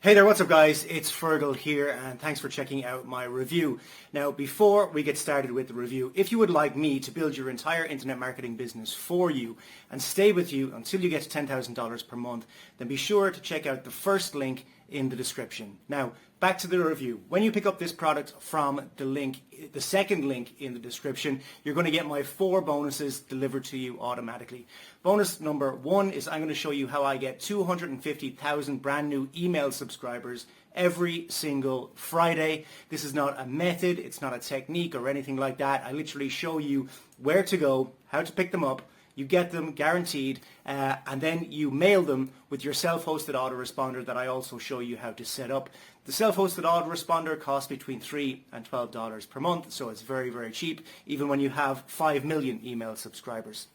Hey there, what's up guys? It's Fergal here and thanks for checking out my review. Now before we get started with the review, if you would like me to build your entire internet marketing business for you and stay with you until you get to $10,000 per month, then be sure to check out the first link in the description. Now back to the review. When you pick up this product from the second link in the description, you're going to get my 4 bonuses delivered to you automatically. Bonus number 1 is I'm going to show you how I get 250,000 brand new email subscribers every single Friday. This is not a method, it's not a technique or anything like that. I literally show you where to go, how to pick them up. You get them guaranteed, and then you mail them with your self-hosted autoresponder that I also show you how to set up. The self-hosted autoresponder costs between $3 and $12 per month, so it's very, very cheap, even when you have 5 million email subscribers.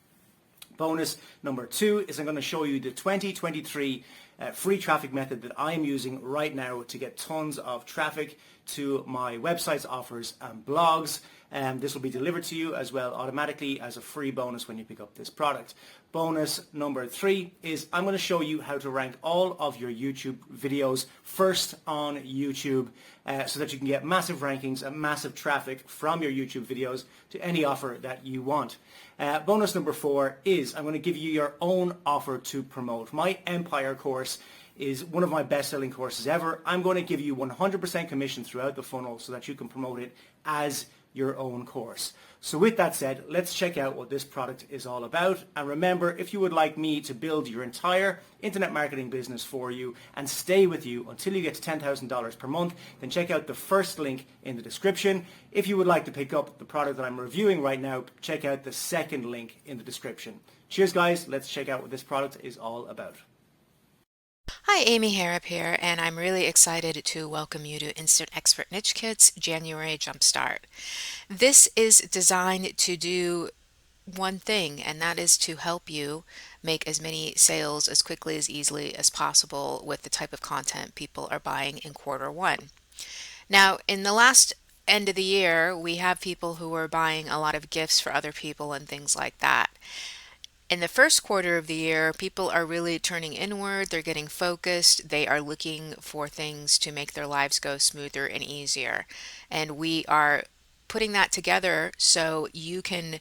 Bonus number 2 is I'm going to show you the 2023 free traffic method that I am using right now to get tons of traffic to my websites, offers and blogs. This will be delivered to you as well automatically as a free bonus when you pick up this product. Bonus number 3 is I'm going to show you how to rank all of your YouTube videos first on YouTube so that you can get massive rankings and massive traffic from your YouTube videos to any offer that you want. Bonus number 4 is I'm going to give you your own offer to promote. My Empire course is one of my best-selling courses ever. I'm going to give you 100% commission throughout the funnel so that you can promote it as your own course. So with that said, let's check out what this product is all about. And remember, if you would like me to build your entire internet marketing business for you and stay with you until you get to $10,000 per month, then check out the first link in the description. If you would like to pick up the product that I'm reviewing right now, check out the second link in the description. Cheers guys, let's check out what this product is all about. Hi, Amy Harrop here, and I'm really excited to welcome you to Instant Expert Niche Kits January Jumpstart. This is designed to do one thing, and that is to help you make as many sales as quickly as easily as possible with the type of content people are buying in Q1. Now, in the last end of the year, we have people who are buying a lot of gifts for other people and things like that. In the first quarter of the year, people are really turning inward, they're getting focused, they are looking for things to make their lives go smoother and easier. And we are putting that together so you can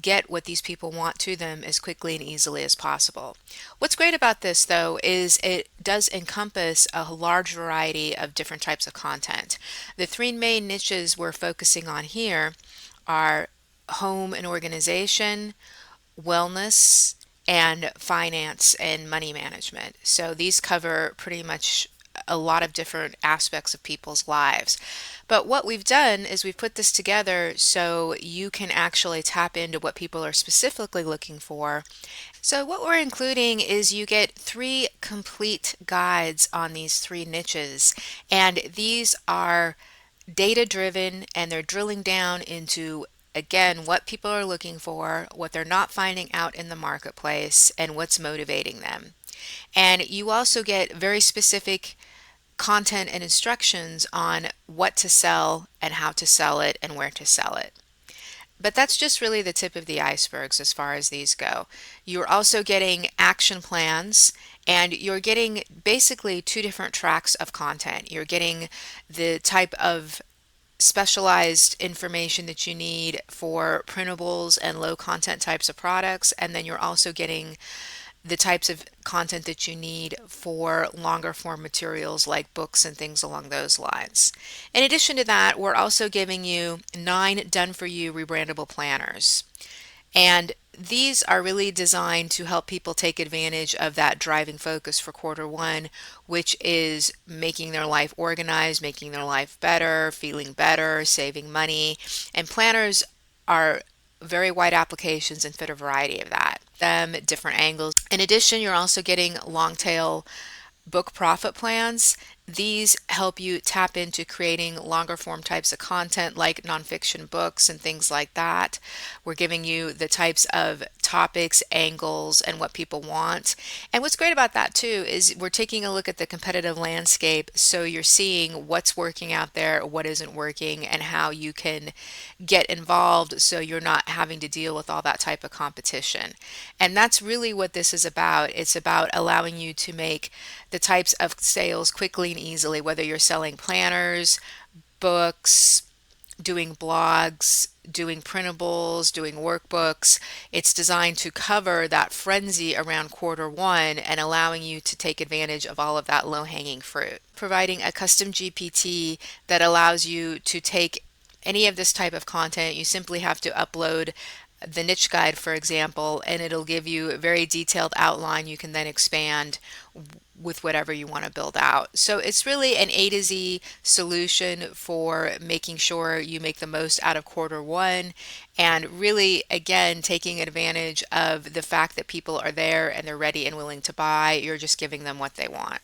get what these people want to them as quickly and easily as possible. What's great about this though is it does encompass a large variety of different types of content. The 3 main niches we're focusing on here are home and organization, wellness, and finance and money management. So these cover pretty much a lot of different aspects of people's lives. But what we've done is we've put this together so you can actually tap into what people are specifically looking for. So what we're including is you get 3 complete guides on these 3 niches, and these are data driven and they're drilling down into again, what people are looking for, what they're not finding out in the marketplace, and what's motivating them. And you also get very specific content and instructions on what to sell and how to sell it and where to sell it. But that's just really the tip of the icebergs as far as these go. You're also getting action plans, and you're getting basically 2 different tracks of content. You're getting the type of specialized information that you need for printables and low content types of products, and then you're also getting the types of content that you need for longer form materials like books and things along those lines. In addition to that, we're also giving you 9 done for you rebrandable planners, and these are really designed to help people take advantage of that driving focus for Q1, which is making their life organized, making their life better, feeling better, saving money. And planners are very wide applications and fit a variety of that. Different angles. In addition, you're also getting long tail book profit plans. These help you tap into creating longer form types of content like nonfiction books and things like that. We're giving you the types of topics, angles, and what people want. And what's great about that too is we're taking a look at the competitive landscape, so you're seeing what's working out there, what isn't working, and how you can get involved so you're not having to deal with all that type of competition. And that's really what this is about. It's about allowing you to make the types of sales quickly and easily, whether you're selling planners, books, doing blogs, doing printables, doing workbooks. It's designed to cover that frenzy around Q1 and allowing you to take advantage of all of that low-hanging fruit. Providing a custom GPT that allows you to take any of this type of content. You simply have to upload the niche guide, for example, and it'll give you a very detailed outline. You can then expand with whatever you want to build out. So it's really an A to Z solution for making sure you make the most out of Q1, and really, again, taking advantage of the fact that people are there and they're ready and willing to buy. You're just giving them what they want.